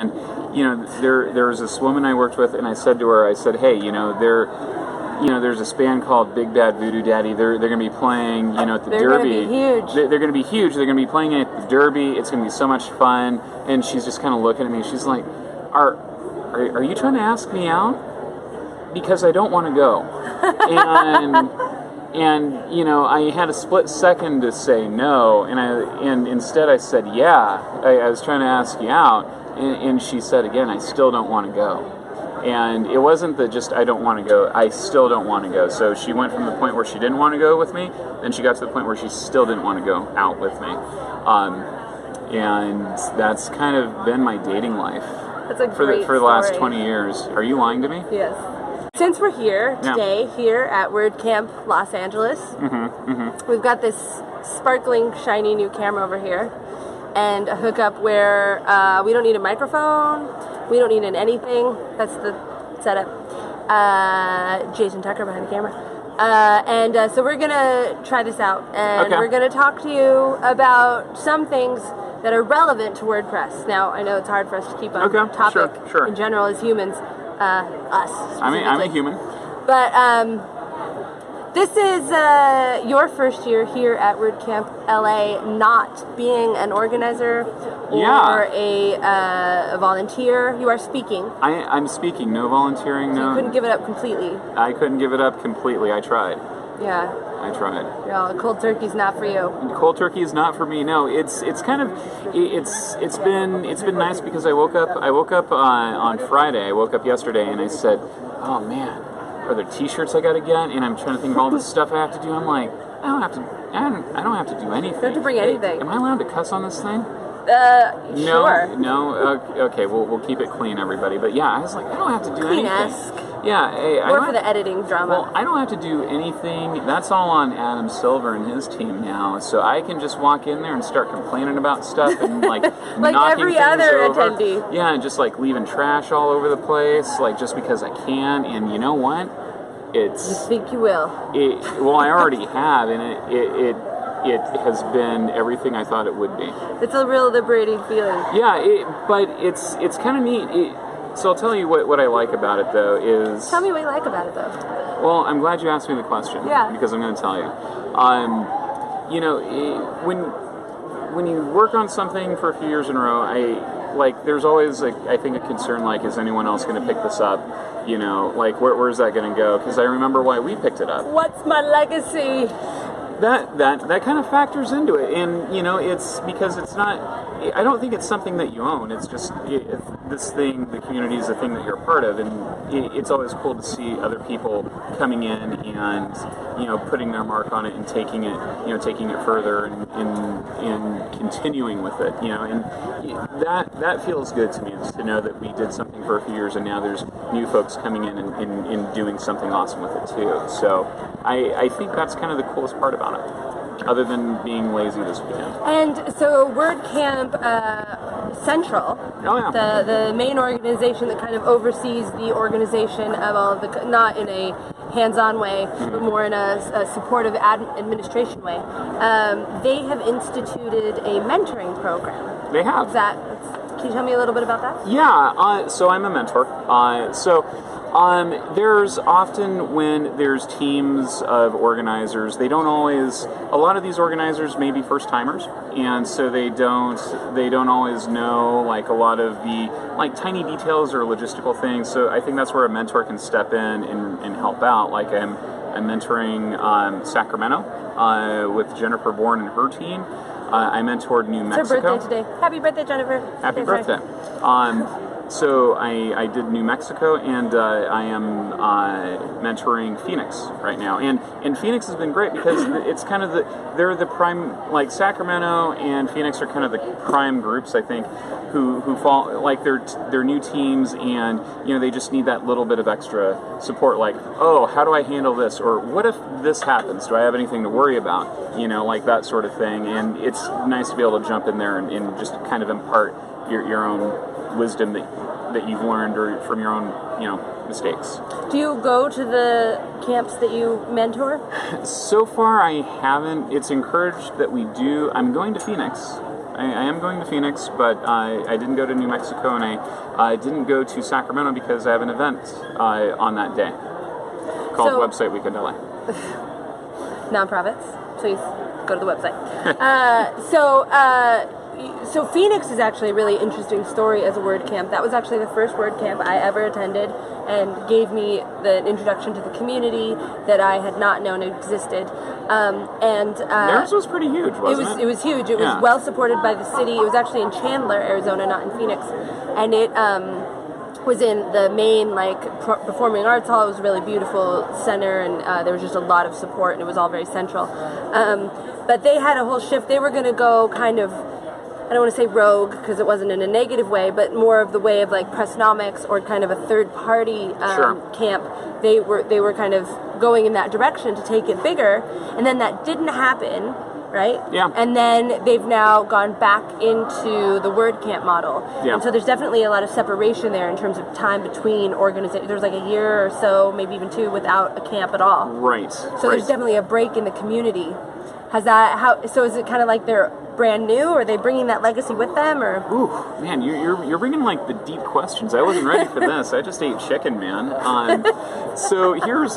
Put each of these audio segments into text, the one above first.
And, there was this woman I worked with, and I said to her, hey, there's this band called Big Bad Voodoo Daddy. They're going to be playing, at the Derby. They're going to be huge. They're going to be playing at the Derby. It's going to be so much fun. And she's just kind of looking at me. She's like, are you trying to ask me out? Because I don't want to go. And I had a split second to say no, and instead I said yeah. I was trying to ask you out, and she said again, I still don't want to go. And it wasn't that just I don't want to go, I still don't want to go. So she went from the point where she didn't want to go with me, then she got to the point where she still didn't want to go out with me. And that's kind of been my dating life. That's a great for the last 20 years. Are you lying to me? Yes. Since we're here today, here at WordCamp Los Angeles, we've got this sparkling, shiny new camera over here, and a hookup where we don't need a microphone, we don't need anything. That's the setup. Jason Tucker behind the camera. So we're going to try this out, and we're going to talk to you about some things that are relevant to WordPress. Now, I know it's hard for us to keep on topic in general as humans. Us. I'm a human. But this is your first year here at WordCamp LA, not being an organizer or a volunteer. You are speaking. I'm speaking. No volunteering. No. You couldn't give it up completely. I couldn't give it up completely. I tried. Yeah. I tried. Yeah, cold turkey's not for you. Cold turkey is not for me. No, it's kind of it's been nice because I woke up on Friday. I woke up yesterday and I said, "Oh man, are there T-shirts I got to get?" And I'm trying to think of all the stuff I have to do. I'm like, I don't have to do anything. You don't have to bring anything. Am I allowed to cuss on this thing? Sure. No. Okay. We'll keep it clean, everybody. But yeah, I was like, I don't have to do anything. Yeah. More for the editing drama. Well, I don't have to do anything. That's all on Adam Silver and his team now. So I can just walk in there and start complaining about stuff and like like knocking every things other over. attendee. Yeah, and just like leaving trash all over the place, like just because I can. And you know what? You think you will? Well, I already have, and it has been everything I thought it would be. It's a real liberating feeling. Yeah, but it's kind of neat. So I'll tell you what I like about it, though, is... Tell me what you like about it, though. Well, I'm glad you asked me the question. Yeah. Because I'm going to tell you. When you work on something for a few years in a row, there's always, I think, a concern, is anyone else going to pick this up? Where's that going to go? Because I remember why we picked it up. What's my legacy? That kind of factors into it, and it's because it's not. I don't think it's something that you own. It's just this thing. The community is a thing that you're a part of, and it's always cool to see other people coming in and putting their mark on it and taking it further and continuing with it. And that feels good to me, is to know that we did something for a few years and now there's new folks coming in and doing something awesome with it too. So I think that's kind of the coolest part about it, other than being lazy this weekend. And so WordCamp Central, the main organization that kind of oversees the organization of all of the, not in a hands-on way, but more in a supportive administration way, they have instituted a mentoring program. They have. Can you tell me a little bit about that? Yeah, so I'm a mentor. There's often when there's teams of organizers, they don't always, a lot of these organizers may be first timers, and so they don't always know a lot of the tiny details or logistical things. So I think that's where a mentor can step in and help out. I'm mentoring Sacramento with Jennifer Bourne and her team. I mentored New Mexico. It's her birthday today. Happy birthday, Jennifer. Happy birthday. So I did New Mexico, and I am mentoring Phoenix right now. And Phoenix has been great because it's kind of they're the prime, Sacramento and Phoenix are kind of the prime groups, I think, who fall, they're new teams, and they just need that little bit of extra support, oh, how do I handle this? Or what if this happens? Do I have anything to worry about? That sort of thing. And it's nice to be able to jump in there and just kind of impart your own wisdom that you've learned or from your own mistakes. Do you go to the camps that you mentor? So far I haven't. It's encouraged that we do. I'm going to Phoenix. I am going to Phoenix, but I didn't go to New Mexico, and I didn't go to Sacramento because I have an event on that day called Website Weekend LA. Nonprofits, please go to the website. So Phoenix is actually a really interesting story as a WordCamp. That was actually the first WordCamp I ever attended and gave me the introduction to the community that I had not known existed. Theirs was pretty huge, wasn't it? It was huge. It was well supported by the city. It was actually in Chandler, Arizona, not in Phoenix. And it was in the main performing arts hall. It was a really beautiful center, and there was just a lot of support, and it was all very central. But they had a whole shift. They were going to go kind of, I don't want to say rogue because it wasn't in a negative way, but more of the way of like Pressnomics or kind of a third-party camp. They were kind of going in that direction to take it bigger, and then that didn't happen, right? Yeah. And then they've now gone back into the WordCamp model. Yeah. And so there's definitely a lot of separation there in terms of time between organizations. There's like a year or so, maybe even 2, without a camp at all. Right. So there's definitely a break in the community. So is it kind of like they're brand new, or are they bringing that legacy with them, or? Ooh, man, you're bringing like the deep questions. I wasn't ready for this. I just ate chicken, man. So here's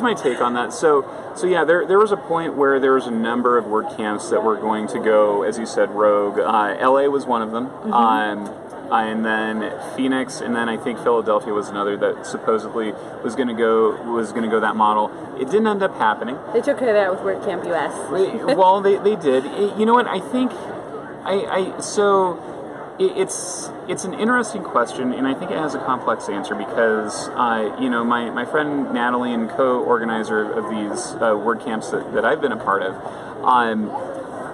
my take on that. So yeah, there was a point where there was a number of WordCamps that were going to go, as you said, rogue. LA was one of them. Mm-hmm. And then Phoenix, and then I think Philadelphia was another that supposedly was going to go that model. It didn't end up happening. They took care of that with WordCamp US. Well, they did. You know what? I think it's an interesting question, and I think it has a complex answer because my friend Natalie, and co-organizer of these WordCamps that I've been a part of,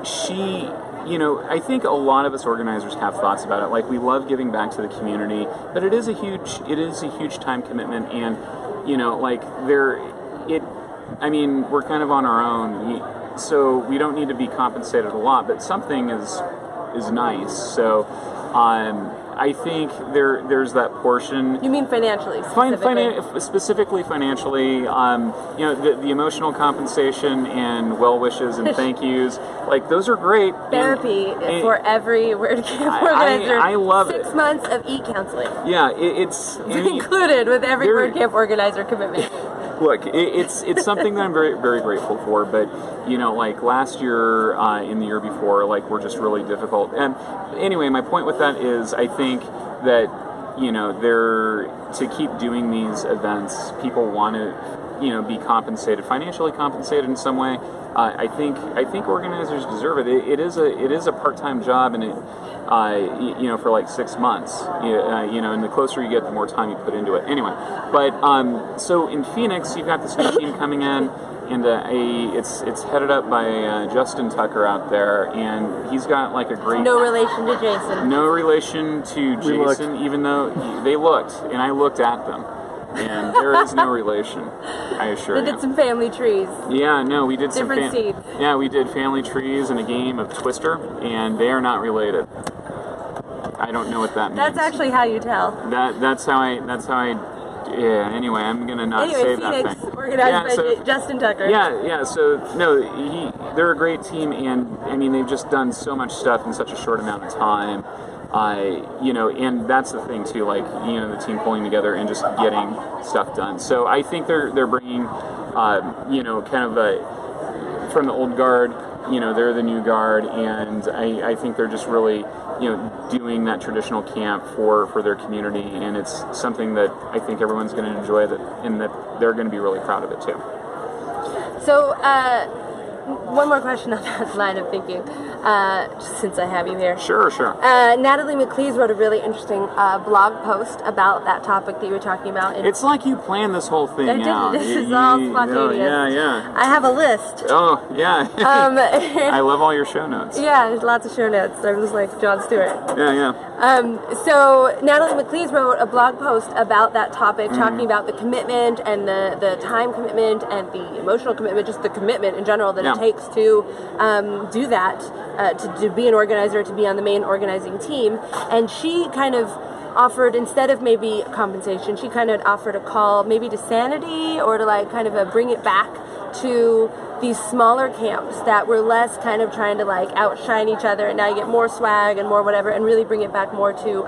she. I think a lot of us organizers have thoughts about it. Like, we love giving back to the community, but it is a huge time commitment, and we're kind of on our own, so we don't need to be compensated a lot, but something is nice. So I think there's that portion. You mean financially? Specifically financially, the emotional compensation and well wishes and thank yous, like those are great. Therapy for every WordCamp organizer. I love 6 months of e-counseling. Yeah, it's included with every WordCamp organizer commitment. Look, it's something that I'm very, very grateful for, but like last year and the year before, like, were just really difficult. And anyway, my point with that is, I think that to keep doing these events, people want to be compensated, financially compensated in some way. I think organizers deserve it. It is a part-time job, and it for like 6 months. And the closer you get, the more time you put into it. Anyway, but so in Phoenix, you've got this new team coming in, and it's headed up by Justin Tucker out there, and he's got like a great. No relation to Jason. No relation to Jason, even though they looked, and I looked at them. And there is no relation, I assure you. They did some family trees. Yeah, no, we did different seeds. Yeah, we did family trees and a game of Twister, and they are not related. I don't know what that means. That's actually how you tell. That's how I. Yeah. Anyway, I'm gonna not say Phoenix, that thing. Organized by Justin Tucker. Yeah. So no, they're a great team, and I mean they've just done so much stuff in such a short amount of time. And that's the thing too, like, the team pulling together and just getting stuff done. So I think they're bringing, kind of from the old guard, they're the new guard, and I think they're just really, doing that traditional camp for their community, and it's something that I think everyone's going to enjoy, and that they're going to be really proud of it too. So, one more question on that line of thinking, since I have you here. Sure. Natalie McLeese wrote a really interesting blog post about that topic that you were talking about. It's like you planned this whole thing out. This is all spontaneous. Yeah. I have a list. Oh, yeah. I love all your show notes. Yeah, there's lots of show notes. I'm just like Jon Stewart. Yeah. So Natalie McLeese wrote a blog post about that topic, talking about the commitment and the time commitment and the emotional commitment, just the commitment in general that it takes to do that, to be an organizer, to be on the main organizing team. And she kind of offered, instead of maybe compensation, she kind of offered a call maybe to sanity, or to like kind of bring it back to these smaller camps that were less kind of trying to like outshine each other, and now you get more swag and more whatever, and really bring it back more to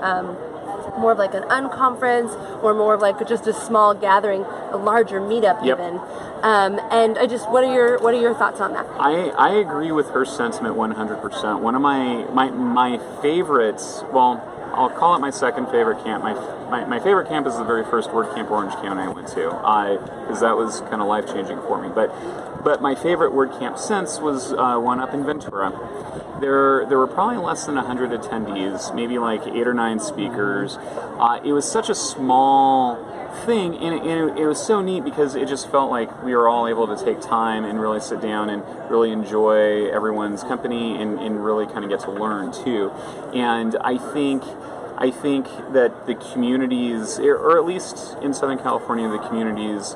more of like an unconference, or more of like just a small gathering, a larger meetup even. And I just, what are your thoughts on that? I agree with her sentiment 100%. One of my favorites, well, I'll call it my second favorite camp. My favorite camp is the very first WordCamp Orange County I went to, because that was kind of life-changing for me. But my favorite WordCamp since was one up in Ventura. There were probably less than 100 attendees, maybe like 8 or 9 speakers. It was such a small thing, and it was so neat because it just felt like we were all able to take time and really sit down and really enjoy everyone's company and really kind of get to learn too. And I think that the communities, or at least in Southern California, the communities